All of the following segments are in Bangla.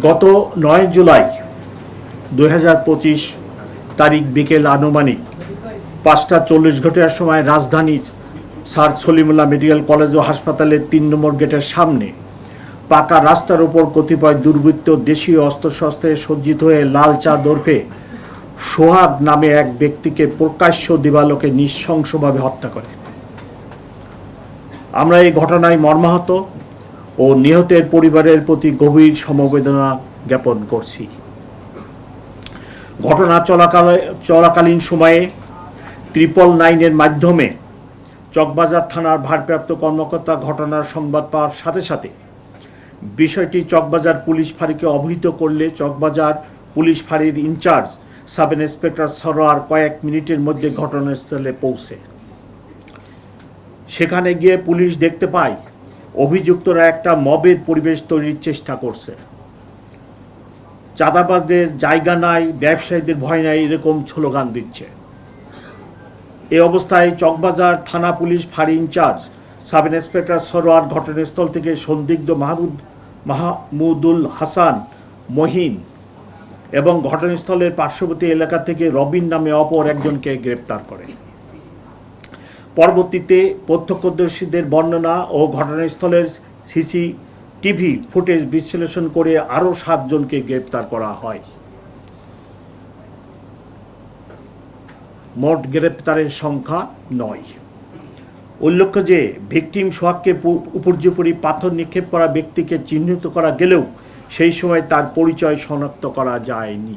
গত ৯ জুলাই ২০২৫ তারিখ বিকেল আনুমানিক ৫টা ৪০ সময় রাজধানী স্যার সলিমুল্লাহ মেডিকেল কলেজ ও হাসপাতালের ৩ নম্বর গেটের সামনে পাকা রাস্তার উপর কতিপয় দুর্বৃত্ত দেশীয় অস্ত্রশস্ত্রে সজ্জিত হয়ে লাল চাঁদ ওরফে সোহাগ নামে এক ব্যক্তিকে প্রকাশ্য দিবালোকে নৃশংসভাবে হত্যা করে। আমরা এই ঘটনায় মর্মাহত ও নিহতের পরিবারের প্রতি গভীর সমবেদনা জ্ঞাপন করছি। ঘটনা চলাকালীন সময়ে 999-এর মাধ্যমে চকবাজার থানার ভারপ্রাপ্ত কর্মকর্তা ঘটনার সংবাদ পাওয়ার সাথে সাথে বিষয়টি চকবাজার পুলিশ ফাঁড়িকে অবহিত করলে চকবাজার পুলিশ ফাঁড়ির ইনচার্জ সাব ইন্সপেক্টর সরোয়ার কয়েক মিনিটের মধ্যে ঘটনাস্থলে পৌঁছে। সেখানে গিয়ে পুলিশ দেখতে পায় অভিযুক্তরা একটা মবের পরিবেশ তৈরির চেষ্টা করছে। চাঁদাবাজদের জায়গা নাই, ব্যবসায়ীদের ভয় নাই, এরকম স্লোগান দিচ্ছে। এই অবস্থায় চকবাজার থানা পুলিশ ফাঁড়ি ইনচার্জ সাব ইন্সপেক্টর সরোয়ার ঘটনাস্থল থেকে সন্দিগ্ধ মাহমুদুল হাসান মহিন এবং ঘটনাস্থলের পার্শ্ববর্তী এলাকা থেকে রবিন নামে অপর একজনকে গ্রেপ্তার করে। পরবর্তীতে প্রত্যক্ষদর্শীদের বর্ণনা ও ঘটনাস্থলের সিসিটিভি ফুটেজ বিশ্লেষণ করে আরও 7 জনকে গ্রেপ্তার করা হয়। মোট গ্রেপ্তারের সংখ্যা 9। উল্লেখ্য যে ভিকটিম সোহাগকে উপর্যুপরি পাথর নিক্ষেপ করা ব্যক্তিকে চিহ্নিত করা গেলেও সেই সময় তার পরিচয় শনাক্ত করা যায়নি।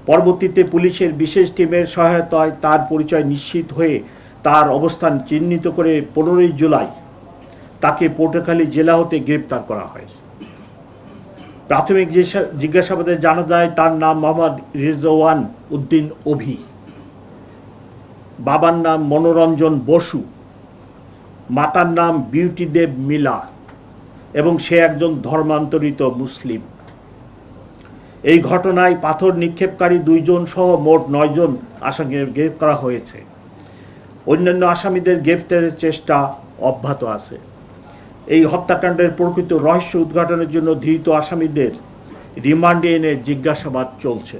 পরবর্তীতে পুলিশের বিশেষ টিমের সহায়তায় তার পরিচয় নিশ্চিত হয়ে তার অবস্থান চিহ্নিত করে 15 জুলাই তাকে পটুয়াখালী জেলা হতে গ্রেপ্তার করা হয়। প্রাথমিক জিজ্ঞাসাবাদে জানা যায় তার নাম মোহাম্মদ রেজওয়ান উদ্দিন অভি, বাবার নাম মনোরঞ্জন বসু, মাতার নাম বিউটি দেব মিলা এবং সে একজন ধর্মান্তরিত মুসলিম। এই ঘটনায় পাথর নিক্ষেপকারী 2 জন সহ মোট 9 জন আসামিকে গ্রেপ্তার করা হয়েছে। অন্যান্য আসামিদের গ্রেপ্তারের চেষ্টা অব্যাহত আছে। এই হত্যাকাণ্ডের প্রকৃত রহস্য উদ্ঘাটনের জন্য ধৃত আসামিদের রিমান্ডে এনে জিজ্ঞাসাবাদ চলছে।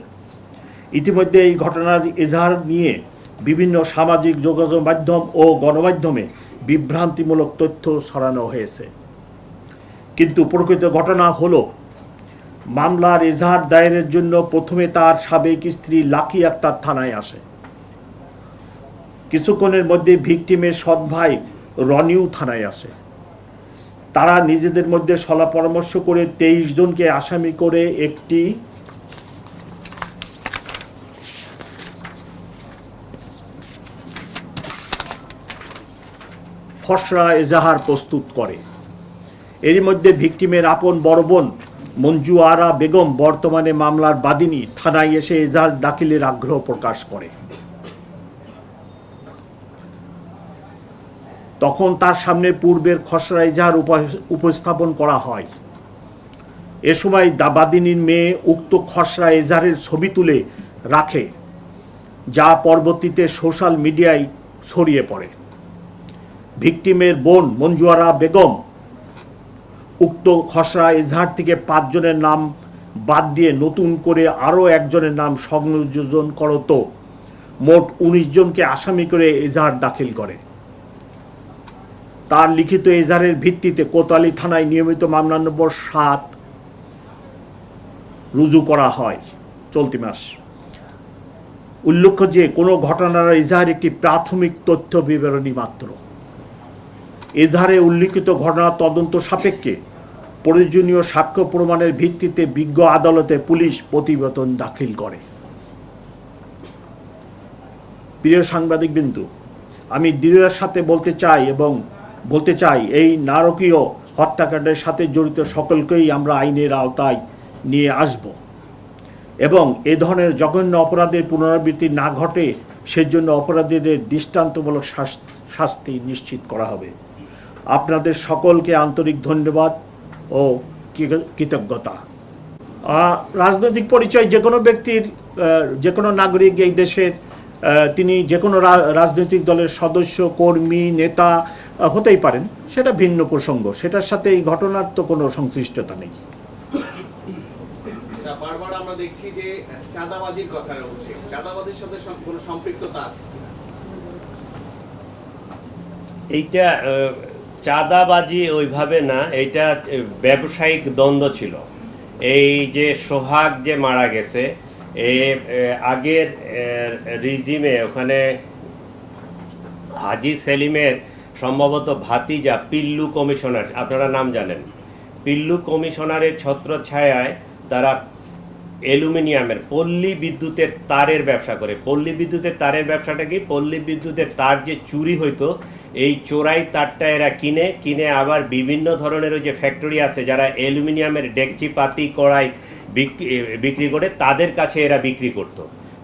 ইতিমধ্যে এই ঘটনার এজাহার নিয়ে বিভিন্ন সামাজিক যোগাযোগ মাধ্যম ও গণমাধ্যমে বিভ্রান্তিমূলক তথ্য ছড়ানো হয়েছে। কিন্তু প্রকৃত ঘটনা হলো মামলার এজাহার দায়েরের জন্য প্রথমে তার সাবেক স্ত্রী লাকি আক্তার থানায় আসে। কিছুক্ষণের মধ্যে ভিকটিমের সৎ ভাই রনিউ থানায় আসে। তারা নিজেদের মধ্যে সলা পরামর্শ করে 23 জনকে আসামি করে একটি খসড়া এজাহার প্রস্তুত করে। এরই মধ্যে ভিকটিমের আপন বড় বোন মঞ্জু আরা বেগম, বর্তমানে মামলার বাদীনি, থানায় এসে এজাহার দাখিলের আগ্রহ প্রকাশ করে। তখন তার সামনে পূর্বের খসড়া এজাহার উপস্থাপন করা হয়। এ সময় বাদীনির মেয়ে উক্ত খসড়া এজাহারের ছবি তুলে রাখে, যা পরবর্তীতে সোশ্যাল মিডিয়ায় ছড়িয়ে পড়ে। ভিকটিমের বোন মঞ্জু আরা বেগম উক্ত খসড়া এজাহার থেকে 5 জনের নাম বাদ দিয়ে নতুন করে আরও একজনের নাম সংযোজন করত মোট 19 জনকে আসামি করে এজাহার দাখিল করে। তার লিখিত এজাহারের ভিত্তিতে কোতোয়ালি থানায় নিয়মিত মামলা নম্বর 7 রুজু করা হয় চলতি মাস। উল্লেখ্য যে কোনো ঘটনার এজাহার একটি প্রাথমিক তথ্য বিবরণী মাত্র। এজাহারে উল্লিখিত ঘটনা তদন্ত সাপেক্ষে প্রয়োজনীয় সাক্ষ্য প্রমাণের ভিত্তিতে বিজ্ঞ আদালতে পুলিশ প্রতিবেদন দাখিল করে। প্রিয় সাংবাদিকবৃন্দ, আমি দৃঢ়তার সাথে বলতে চাই এই নারকীয় হত্যাকাণ্ডের সাথে জড়িত সকলকেই আমরা আইনের আওতায় নিয়ে আসব এবং এ ধরনের জঘন্য অপরাধের পুনরাবৃত্তি না ঘটে সেজন্য অপরাধীদের দৃষ্টান্তমূলক শাস্তি নিশ্চিত করা হবে। আপনাদের সকলকে আন্তরিক ধন্যবাদ ও কৃতজ্ঞতা। রাজনৈতিক পরিচয় যে কোনো ব্যক্তির, যে কোনো নাগরিক এই দেশের, তিনি যে কোনো রাজনৈতিক দলের সদস্য, কর্মী, নেতা হতেই পারেন, সেটা ভিন্ন প্রসঙ্গ। সেটার সাথে এই ঘটনার তো কোনো সংশ্লিষ্টতা নেই। আচ্ছা, বারবার আমরা দেখছি যে চাঁদাবাজির কথা উঠছে, চাঁদাবাজির সাথে কোনো সম্পৃক্ততা আছে? এইটা চাঁদাবাজি ওইভাবে না, এটা ব্যবসায়িক দ্বন্দ্ব ছিল। এই যে সোহাগ যে মারা গেছে, আগের রিজিমে ওখানে হাজি সেলিমের সম্ভবত ভাতিজা পিল্লু কমিশনার, আপনারা নাম জানেন, পিল্লু কমিশনারের ছত্রছায়ায় তারা অ্যালুমিনিয়ামের পল্লী বিদ্যুতের তারের ব্যবসা করে। পল্লী বিদ্যুতের তারের ব্যবসাটা কি, পল্লী বিদ্যুতের তার যে চুরি হইতো, এই চোরাই তারটা এরা কিনে আবার বিভিন্ন ধরনের ওই যে ফ্যাক্টরি আছে যারা অ্যালুমিনিয়ামের ডেকচি পাতি কড়াই বিক্রি করে, তাদের কাছে এরা বিক্রি করত।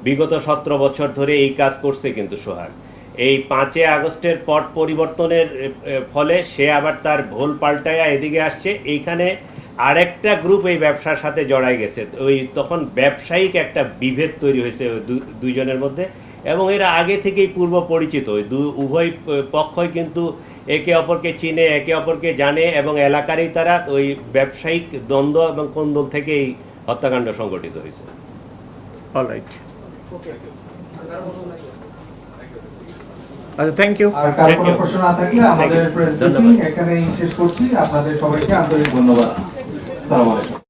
বিগত 17 বছর ধরে এই কাজ করছে কিন্তু সোহাগ। এই 5 আগস্টের পট পরিবর্তনের ফলে সে আবার তার ভোল পাল্টায়া এদিকে আসছে। এইখানে আরেকটা গ্রুপ এই ব্যবসার সাথে জড়াই গেছে। ওই তখন ব্যবসায়িক একটা বিভেদ তৈরি হয়েছে দুইজনের মধ্যে, এবং এরা আগে থেকেই পূর্ব পরিচিত। ওই উভয় পক্ষই কিন্তু একে অপরকে চিনে, একে অপরকে জানে, এবং এলাকারই তারা ওই ব্যবসায়িক দ্বন্দ্ব এবং কোন্দল থেকেই হত্যাকাণ্ড সংঘটিত হয়েছে। অলরাইট, আচ্ছা, থ্যাংক ইউ। আর কারো কোনো প্রশ্ন না থাকলে আমাদের প্রেস ব্রিফিং এখানেই শেষ করছি। আপনাদের সবাইকে আন্তরিক ধন্যবাদ। আসসালামু আলাইকুম।